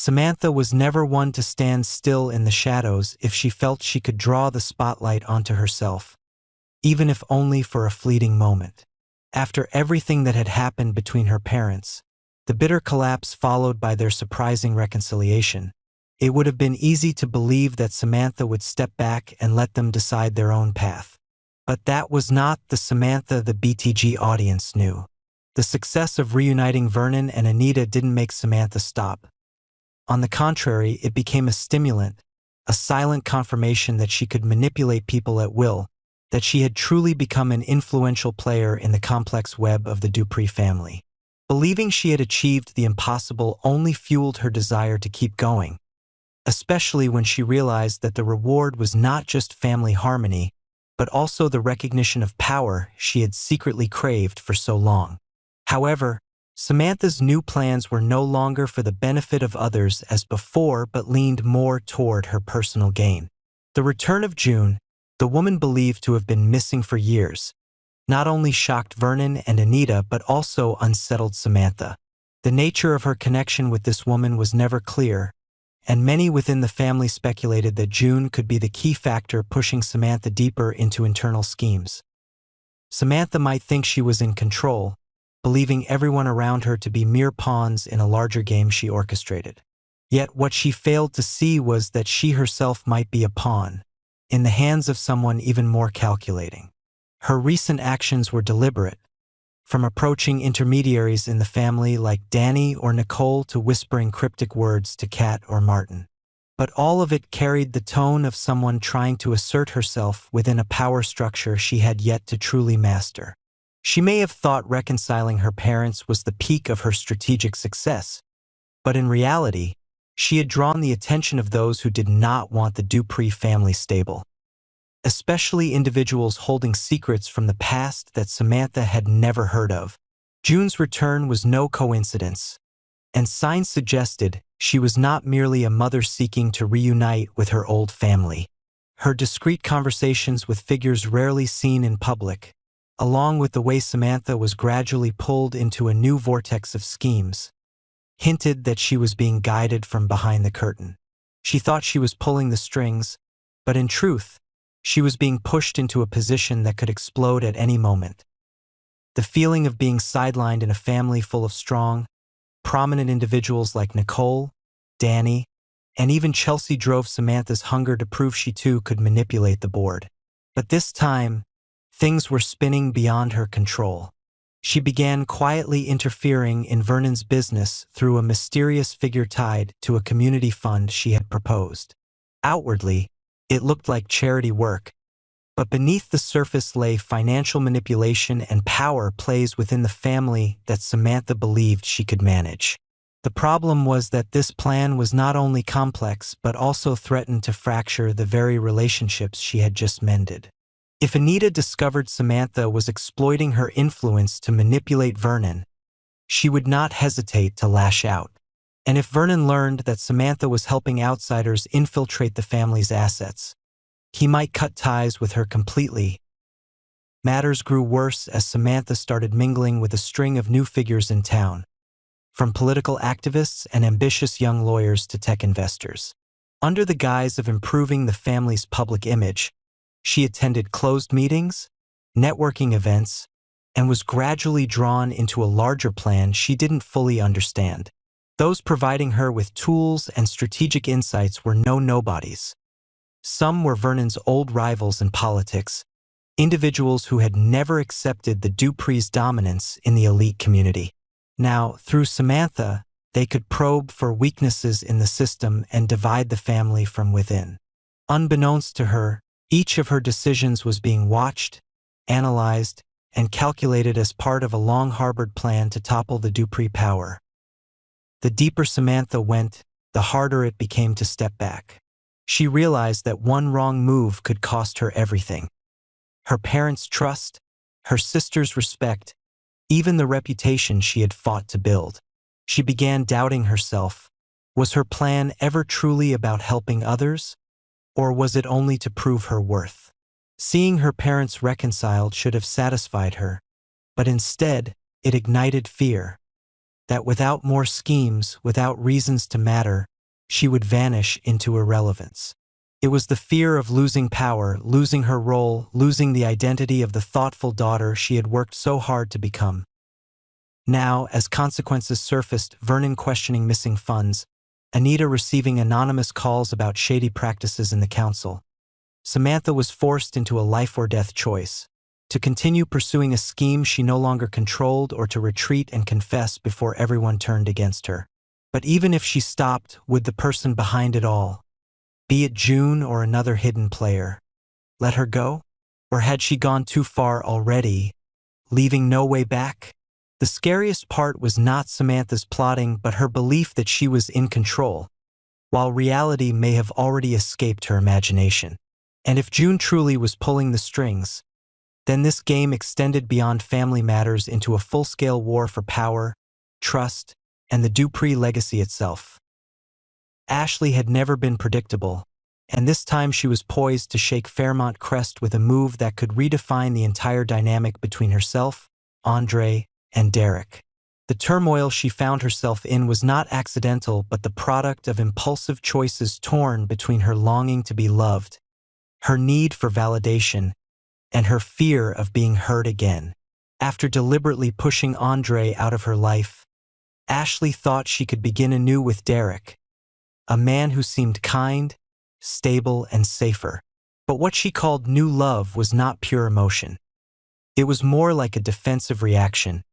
Samantha was never one to stand still in the shadows if she felt she could draw the spotlight onto herself, even if only for a fleeting moment. After everything that had happened between her parents, the bitter collapse followed by their surprising reconciliation, it would have been easy to believe that Samantha would step back and let them decide their own path. But that was not the Samantha the BTG audience knew. The success of reuniting Vernon and Anita didn't make Samantha stop. On the contrary, it became a stimulant, a silent confirmation that she could manipulate people at will, that she had truly become an influential player in the complex web of the Dupree family. Believing she had achieved the impossible only fueled her desire to keep going, especially when she realized that the reward was not just family harmony, but also the recognition of power she had secretly craved for so long. However, Samantha's new plans were no longer for the benefit of others as before, but leaned more toward her personal gain. The return of June, the woman believed to have been missing for years, not only shocked Vernon and Anita but also unsettled Samantha. The nature of her connection with this woman was never clear, and many within the family speculated that June could be the key factor pushing Samantha deeper into internal schemes. Samantha might think she was in control, believing everyone around her to be mere pawns in a larger game she orchestrated. Yet what she failed to see was that she herself might be a pawn, in the hands of someone even more calculating. Her recent actions were deliberate, from approaching intermediaries in the family like Danny or Nicole to whispering cryptic words to Kat or Martin. But all of it carried the tone of someone trying to assert herself within a power structure she had yet to truly master. She may have thought reconciling her parents was the peak of her strategic success, but in reality, she had drawn the attention of those who did not want the Dupree family stable, especially individuals holding secrets from the past that Samantha had never heard of. June's return was no coincidence, and signs suggested she was not merely a mother seeking to reunite with her old family. Her discreet conversations with figures rarely seen in public, along with the way Samantha was gradually pulled into a new vortex of schemes, hinted that she was being guided from behind the curtain. She thought she was pulling the strings, but in truth, she was being pushed into a position that could explode at any moment. The feeling of being sidelined in a family full of strong, prominent individuals like Nicole, Danny, and even Chelsea drove Samantha's hunger to prove she too could manipulate the board. But this time, things were spinning beyond her control. She began quietly interfering in Vernon's business through a mysterious figure tied to a community fund she had proposed. Outwardly, it looked like charity work, but beneath the surface lay financial manipulation and power plays within the family that Samantha believed she could manage. The problem was that this plan was not only complex but also threatened to fracture the very relationships she had just mended. If Anita discovered Samantha was exploiting her influence to manipulate Vernon, she would not hesitate to lash out. And if Vernon learned that Samantha was helping outsiders infiltrate the family's assets, he might cut ties with her completely. Matters grew worse as Samantha started mingling with a string of new figures in town, from political activists and ambitious young lawyers to tech investors. Under the guise of improving the family's public image, she attended closed meetings, networking events, and was gradually drawn into a larger plan she didn't fully understand. Those providing her with tools and strategic insights were no nobodies. Some were Vernon's old rivals in politics, individuals who had never accepted the Dupree's dominance in the elite community. Now, through Samantha, they could probe for weaknesses in the system and divide the family from within. Unbeknownst to her, each of her decisions was being watched, analyzed, and calculated as part of a long-harbored plan to topple the Dupree power. The deeper Samantha went, the harder it became to step back. She realized that one wrong move could cost her everything. Her parents' trust, her sister's respect, even the reputation she had fought to build. She began doubting herself. Was her plan ever truly about helping others? Or was it only to prove her worth? Seeing her parents reconciled should have satisfied her, but instead, it ignited fear. that without more schemes, without reasons to matter, she would vanish into irrelevance. It was the fear of losing power, losing her role, losing the identity of the thoughtful daughter she had worked so hard to become. Now, as consequences surfaced, Vernon questioning missing funds, Anita receiving anonymous calls about shady practices in the council, Samantha was forced into a life-or-death choice: to continue pursuing a scheme she no longer controlled, or to retreat and confess before everyone turned against her. But even if she stopped, would the person behind it all, be it June or another hidden player, let her go? Or had she gone too far already, leaving no way back? The scariest part was not Samantha's plotting, but her belief that she was in control, while reality may have already escaped her imagination. And if June truly was pulling the strings, then this game extended beyond family matters into a full-scale war for power, trust, and the Dupree legacy itself. Ashley had never been predictable, and this time she was poised to shake Fairmont Crest with a move that could redefine the entire dynamic between herself, Andre, and Derek. The turmoil she found herself in was not accidental, but the product of impulsive choices torn between her longing to be loved, her need for validation, and her fear of being hurt again. After deliberately pushing Andre out of her life, Ashley thought she could begin anew with Derek, a man who seemed kind, stable, and safer. But what she called new love was not pure emotion. It was more like a defensive reaction,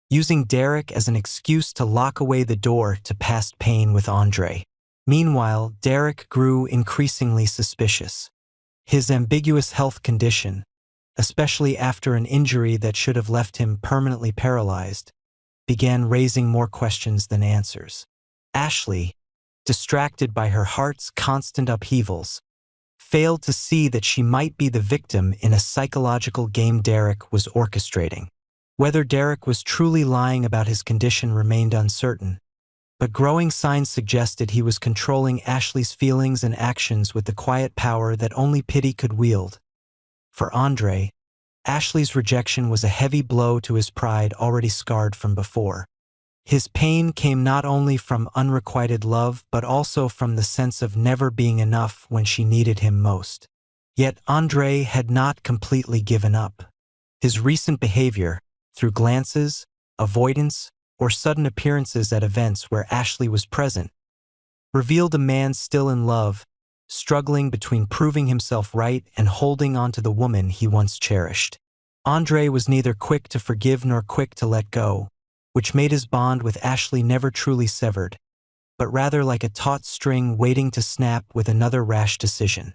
using Derek as an excuse to lock away the door to past pain with Andre. Meanwhile, Derek grew increasingly suspicious. His ambiguous health condition, especially after an injury that should have left him permanently paralyzed, began raising more questions than answers. Ashley, distracted by her heart's constant upheavals, failed to see that she might be the victim in a psychological game Derek was orchestrating. Whether Derek was truly lying about his condition remained uncertain, but growing signs suggested he was controlling Ashley's feelings and actions with the quiet power that only pity could wield. For Andre, Ashley's rejection was a heavy blow to his pride already scarred from before. His pain came not only from unrequited love, but also from the sense of never being enough when she needed him most. Yet Andre had not completely given up. His recent behavior, through glances, avoidance, or sudden appearances at events where Ashley was present, revealed a man still in love, struggling between proving himself right and holding on to the woman he once cherished. Andre was neither quick to forgive nor quick to let go, which made his bond with Ashley never truly severed, but rather like a taut string waiting to snap with another rash decision.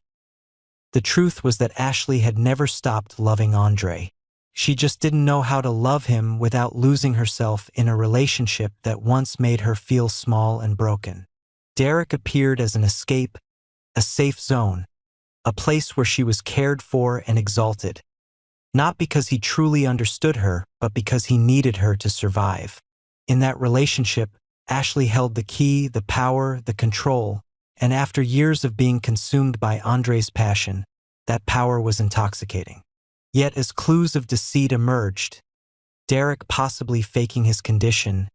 The truth was that Ashley had never stopped loving Andre. She just didn't know how to love him without losing herself in a relationship that once made her feel small and broken. Derek appeared as an escape, a safe zone, a place where she was cared for and exalted. Not because he truly understood her, but because he needed her to survive. In that relationship, Ashley held the key, the power, the control, and after years of being consumed by Andre's passion, that power was intoxicating. Yet as clues of deceit emerged, Derek possibly faking his condition,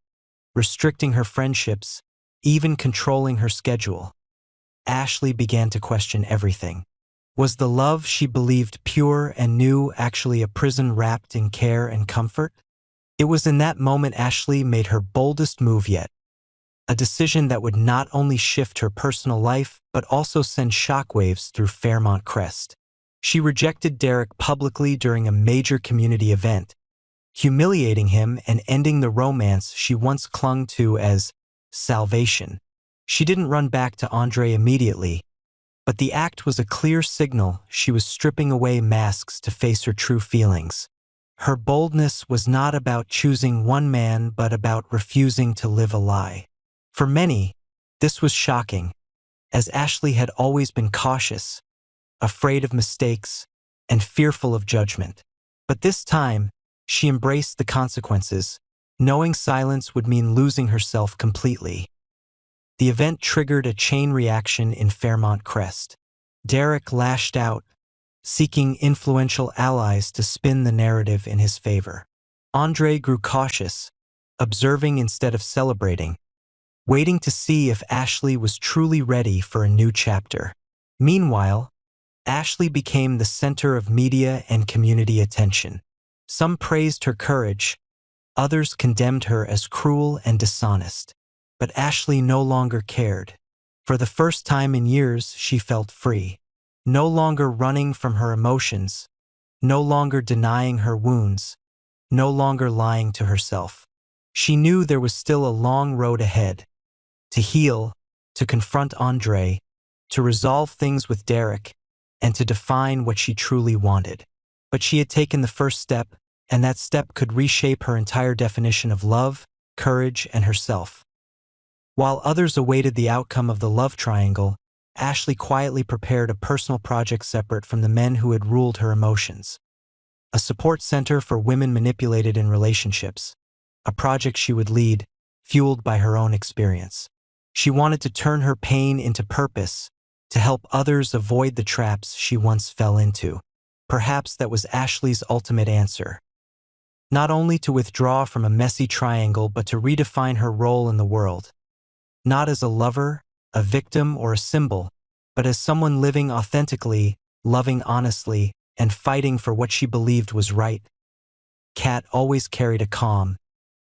restricting her friendships, even controlling her schedule, Ashley began to question everything. Was the love she believed pure and new actually a prison wrapped in care and comfort? It was in that moment Ashley made her boldest move yet, a decision that would not only shift her personal life but also send shockwaves through Fairmont Crest. She rejected Derek publicly during a major community event, humiliating him and ending the romance she once clung to as salvation. She didn't run back to Andre immediately, but the act was a clear signal she was stripping away masks to face her true feelings. Her boldness was not about choosing one man but about refusing to live a lie. For many, this was shocking, as Ashley had always been cautious, afraid of mistakes, and fearful of judgment. But this time, she embraced the consequences, knowing silence would mean losing herself completely. The event triggered a chain reaction in Fairmont Crest. Derek lashed out, seeking influential allies to spin the narrative in his favor. Andre grew cautious, observing instead of celebrating, waiting to see if Ashley was truly ready for a new chapter. Meanwhile, Ashley became the center of media and community attention. Some praised her courage, others condemned her as cruel and dishonest. But Ashley no longer cared. For the first time in years, she felt free. No longer running from her emotions, no longer denying her wounds, no longer lying to herself. She knew there was still a long road ahead. To heal, to confront Andre, to resolve things with Derek, and to define what she truly wanted. But she had taken the first step, and that step could reshape her entire definition of love, courage, and herself. While others awaited the outcome of the love triangle, Ashley quietly prepared a personal project separate from the men who had ruled her emotions. A support center for women manipulated in relationships. A project she would lead, fueled by her own experience. She wanted to turn her pain into purpose, to help others avoid the traps she once fell into. Perhaps that was Ashley's ultimate answer. Not only to withdraw from a messy triangle, but to redefine her role in the world. Not as a lover, a victim, or a symbol, but as someone living authentically, loving honestly, and fighting for what she believed was right. Kat always carried a calm,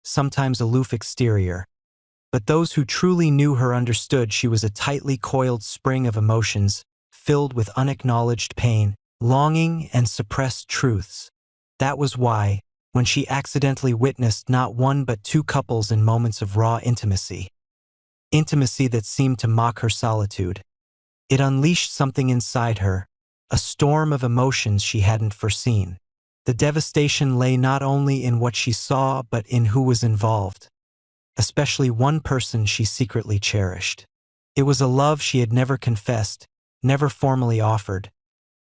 sometimes aloof exterior, but those who truly knew her understood she was a tightly coiled spring of emotions, filled with unacknowledged pain, longing, and suppressed truths. That was why, when she accidentally witnessed not one but two couples in moments of raw intimacy that seemed to mock her solitude, it unleashed something inside her, a storm of emotions she hadn't foreseen. The devastation lay not only in what she saw but in who was involved, especially one person she secretly cherished. It was a love she had never confessed, never formally offered,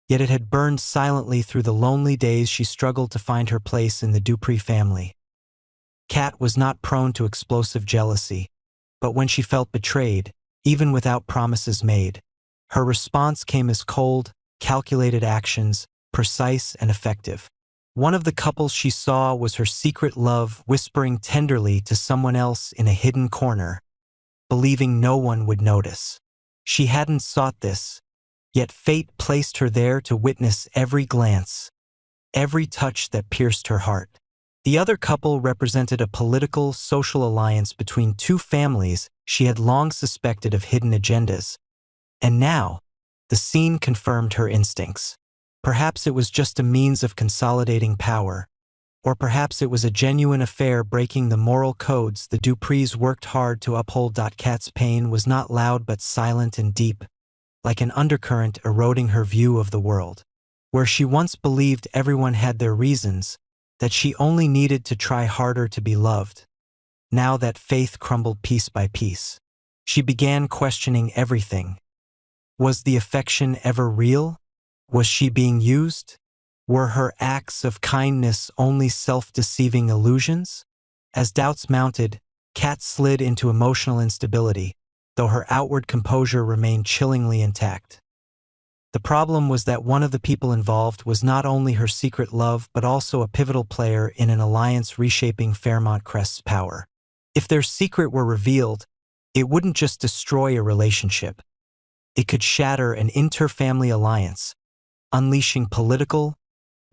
yet it had burned silently through the lonely days she struggled to find her place in the Dupree family. Kat was not prone to explosive jealousy, but when she felt betrayed, even without promises made, her response came as cold, calculated actions, precise and effective. One of the couples she saw was her secret love whispering tenderly to someone else in a hidden corner, believing no one would notice. She hadn't sought this, yet fate placed her there to witness every glance, every touch that pierced her heart. The other couple represented a political, social alliance between two families she had long suspected of hidden agendas. And now, the scene confirmed her instincts. Perhaps it was just a means of consolidating power, or perhaps it was a genuine affair breaking the moral codes the Duprees worked hard to uphold. Kat's pain was not loud but silent and deep, like an undercurrent eroding her view of the world. Where she once believed everyone had their reasons, that she only needed to try harder to be loved. Now that faith crumbled piece by piece. She began questioning everything. Was the affection ever real? Was she being used? Were her acts of kindness only self-deceiving illusions? As doubts mounted, Kat slid into emotional instability, though her outward composure remained chillingly intact. The problem was that one of the people involved was not only her secret love but also a pivotal player in an alliance reshaping Fairmont Crest's power. If their secret were revealed, it wouldn't just destroy a relationship. It could shatter an inter-family alliance, unleashing political,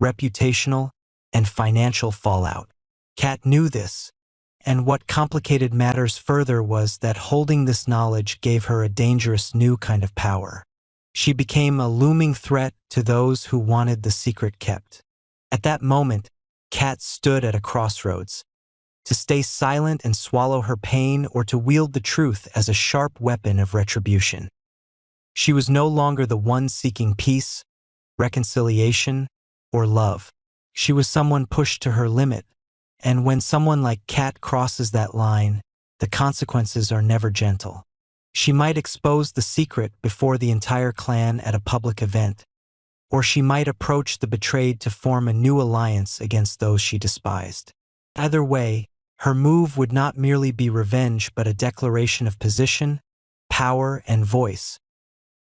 reputational, and financial fallout. Kat knew this, and what complicated matters further was that holding this knowledge gave her a dangerous new kind of power. She became a looming threat to those who wanted the secret kept. At that moment, Kat stood at a crossroads, to stay silent and swallow her pain or to wield the truth as a sharp weapon of retribution. She was no longer the one seeking peace, reconciliation, or love. She was someone pushed to her limit, and when someone like Kat crosses that line, the consequences are never gentle. She might expose the secret before the entire clan at a public event, or she might approach the betrayed to form a new alliance against those she despised. Either way, her move would not merely be revenge but a declaration of position, power, and voice,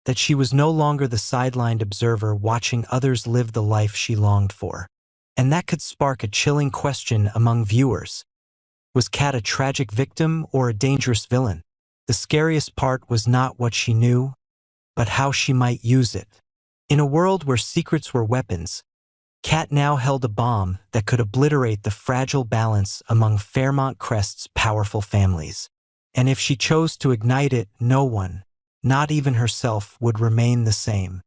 that she was no longer the sidelined observer watching others live the life she longed for. And that could spark a chilling question among viewers. Was Kat a tragic victim or a dangerous villain? The scariest part was not what she knew, but how she might use it. In a world where secrets were weapons, Kat now held a bomb that could obliterate the fragile balance among Fairmont Crest's powerful families. And if she chose to ignite it, no one, not even herself, would remain the same.